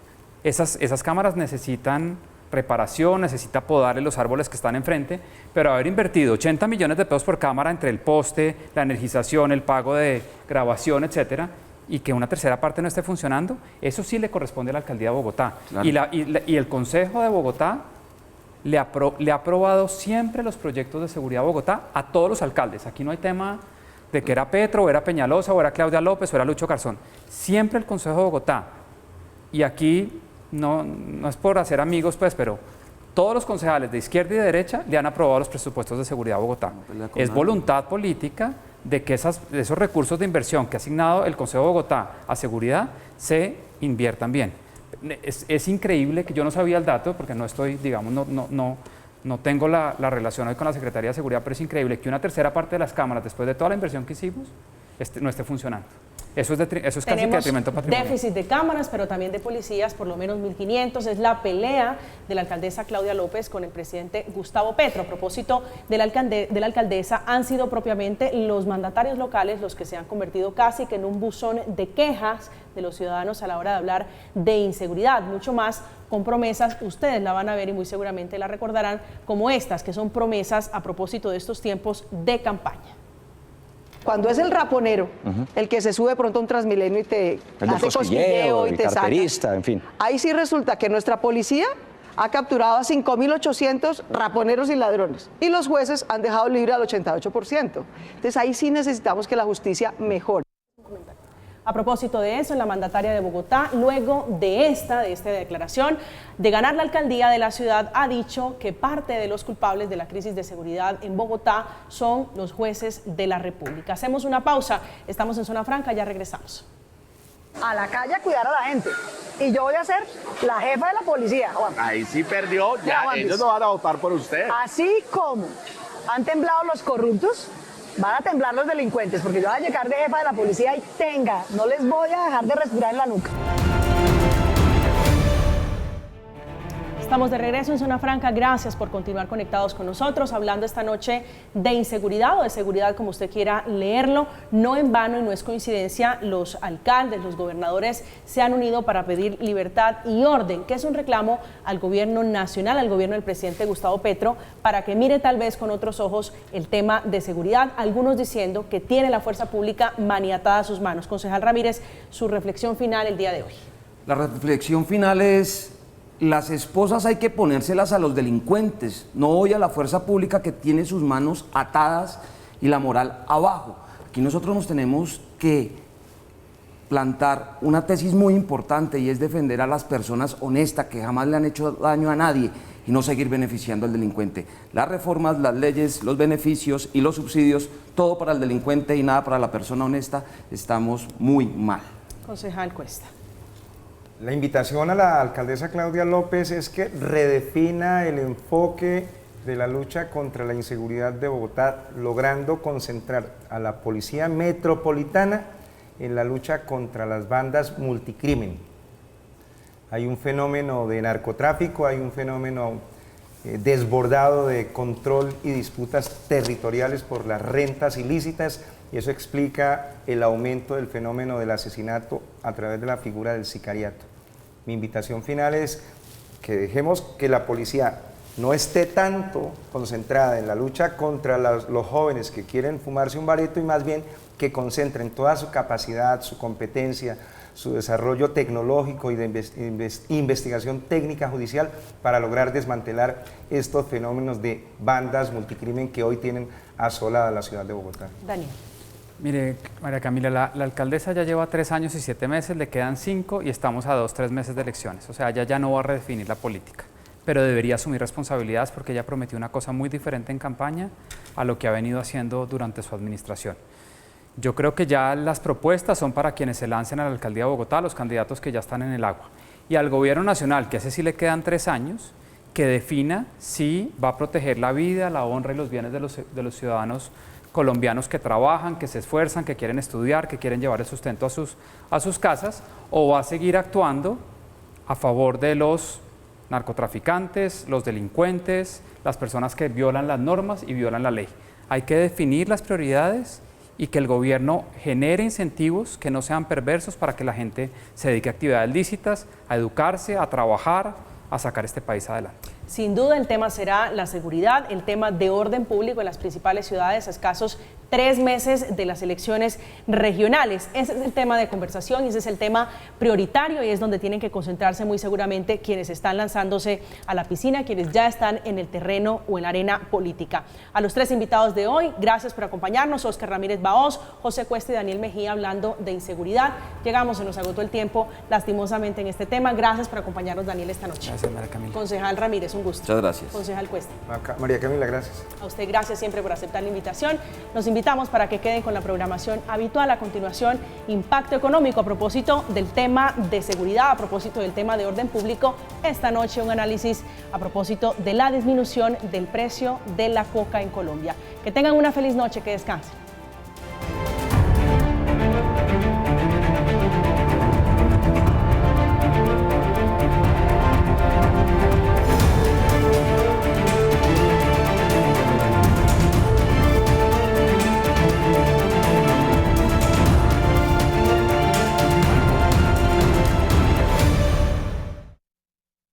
Esas cámaras necesitan reparación, necesita podarle los árboles que están enfrente, pero haber invertido 80 millones de pesos por cámara entre el poste, la energización, el pago de grabación, etcétera, y que una tercera parte no esté funcionando, eso sí le corresponde a la Alcaldía de Bogotá. Claro. Y el Consejo de Bogotá le ha aprobado siempre los proyectos de seguridad de Bogotá a todos los alcaldes. Aquí no hay tema de que era Petro, o era Peñalosa, o era Claudia López, o era Lucho Garzón. Siempre el Consejo de Bogotá. Y aquí no es por hacer amigos, pues, pero todos los concejales de izquierda y de derecha le han aprobado los presupuestos de seguridad a Bogotá. Es voluntad política de que esos recursos de inversión que ha asignado el Consejo de Bogotá a seguridad se inviertan bien. Es increíble que yo no sabía el dato, porque no estoy, digamos, no tengo la relación hoy con la Secretaría de Seguridad, pero es increíble que una tercera parte de las cámaras, después de toda la inversión que hicimos, no esté funcionando. Eso es casi que detrimento patrimonial. Déficit de cámaras, pero también de policías, por lo menos 1.500. Es la pelea de la alcaldesa Claudia López con el presidente Gustavo Petro. A propósito de la alcaldesa, han sido propiamente los mandatarios locales los que se han convertido casi que en un buzón de quejas de los ciudadanos a la hora de hablar de inseguridad, mucho más con promesas, ustedes la van a ver y muy seguramente la recordarán, como estas, que son promesas a propósito de estos tiempos de campaña. Cuando es el raponero, el que se sube pronto a un Transmilenio y te hace cosquilleo y te saca, en fin. Ahí sí resulta que nuestra policía ha capturado a 5.800 raponeros y ladrones y los jueces han dejado libre al 88%. Entonces ahí sí necesitamos que la justicia mejore. A propósito de eso, la mandataria de Bogotá, luego de esta declaración de ganar la alcaldía de la ciudad, ha dicho que parte de los culpables de la crisis de seguridad en Bogotá son los jueces de la República. Hacemos una pausa, estamos en Zona Franca, ya regresamos. A la calle a cuidar a la gente. Y yo voy a ser la jefa de la policía. Juan. Ahí sí perdió, ya ellos no van a votar por usted. Así como han temblado los corruptos, van a temblar los delincuentes, porque yo voy a llegar de jefa de la policía y tenga, no les voy a dejar de respirar en la nuca. Estamos de regreso en Zona Franca. Gracias por continuar conectados con nosotros, hablando esta noche de inseguridad o de seguridad, como usted quiera leerlo. No en vano y no es coincidencia, los alcaldes, los gobernadores se han unido para pedir libertad y orden, que es un reclamo al gobierno nacional, al gobierno del presidente Gustavo Petro, para que mire tal vez con otros ojos el tema de seguridad, algunos diciendo que tiene la fuerza pública maniatada a sus manos. Concejal Ramírez, su reflexión final el día de hoy. La reflexión final es: las esposas hay que ponérselas a los delincuentes, no hoy a la fuerza pública que tiene sus manos atadas y la moral abajo. Aquí nosotros nos tenemos que plantar una tesis muy importante, y es defender a las personas honestas que jamás le han hecho daño a nadie y no seguir beneficiando al delincuente. Las reformas, las leyes, los beneficios y los subsidios, todo para el delincuente y nada para la persona honesta, estamos muy mal. Concejal Cuesta. La invitación a la alcaldesa Claudia López es que redefina el enfoque de la lucha contra la inseguridad de Bogotá, logrando concentrar a la Policía Metropolitana en la lucha contra las bandas multicrimen. Hay un fenómeno de narcotráfico, hay un fenómeno desbordado de control y disputas territoriales por las rentas ilícitas, y eso explica el aumento del fenómeno del asesinato a través de la figura del sicariato. Mi invitación final es que dejemos que la policía no esté tanto concentrada en la lucha contra los jóvenes que quieren fumarse un bareto, y más bien que concentren toda su capacidad, su competencia, su desarrollo tecnológico y de investigación técnica judicial para lograr desmantelar estos fenómenos de bandas multicrimen que hoy tienen asolada la ciudad de Bogotá. Daniel. Mire, María Camila, la alcaldesa ya lleva 3 años y 7 meses, le quedan 5 y estamos a 2-3 meses de elecciones. O sea, ella ya no va a redefinir la política, pero debería asumir responsabilidades, porque ella prometió una cosa muy diferente en campaña a lo que ha venido haciendo durante su administración. Yo creo que ya las propuestas son para quienes se lancen a la alcaldía de Bogotá, los candidatos que ya están en el agua. Y al gobierno nacional, que a ese sí le quedan 3 años, que defina si va a proteger la vida, la honra y los bienes de los ciudadanos colombianos que trabajan, que se esfuerzan, que quieren estudiar, que quieren llevar el sustento a sus casas, o va a seguir actuando a favor de los narcotraficantes, los delincuentes, las personas que violan las normas y violan la ley. Hay que definir las prioridades y que el gobierno genere incentivos que no sean perversos para que la gente se dedique a actividades lícitas, a educarse, a trabajar, a sacar este país adelante. Sin duda el tema será la seguridad, el tema de orden público en las principales ciudades a escasos 3 meses de las elecciones regionales. Ese es el tema de conversación y ese es el tema prioritario, y es donde tienen que concentrarse muy seguramente quienes están lanzándose a la piscina, quienes ya están en el terreno o en la arena política. A los 3 invitados de hoy, gracias por acompañarnos: Óscar Ramírez Bahoz, José Cuesta y Daniel Mejía, hablando de inseguridad. Llegamos, se nos agotó el tiempo lastimosamente en este tema. Gracias por acompañarnos, Daniel, esta noche. Gracias, María Camila. Concejal Ramírez, un gusto. Muchas gracias. Concejal Cuesta. María Camila, gracias. A usted gracias siempre por aceptar la invitación. Nos invitamos para que queden con la programación habitual. A continuación, impacto económico a propósito del tema de seguridad, a propósito del tema de orden público. Esta noche un análisis a propósito de la disminución del precio de la coca en Colombia. Que tengan una feliz noche, que descansen.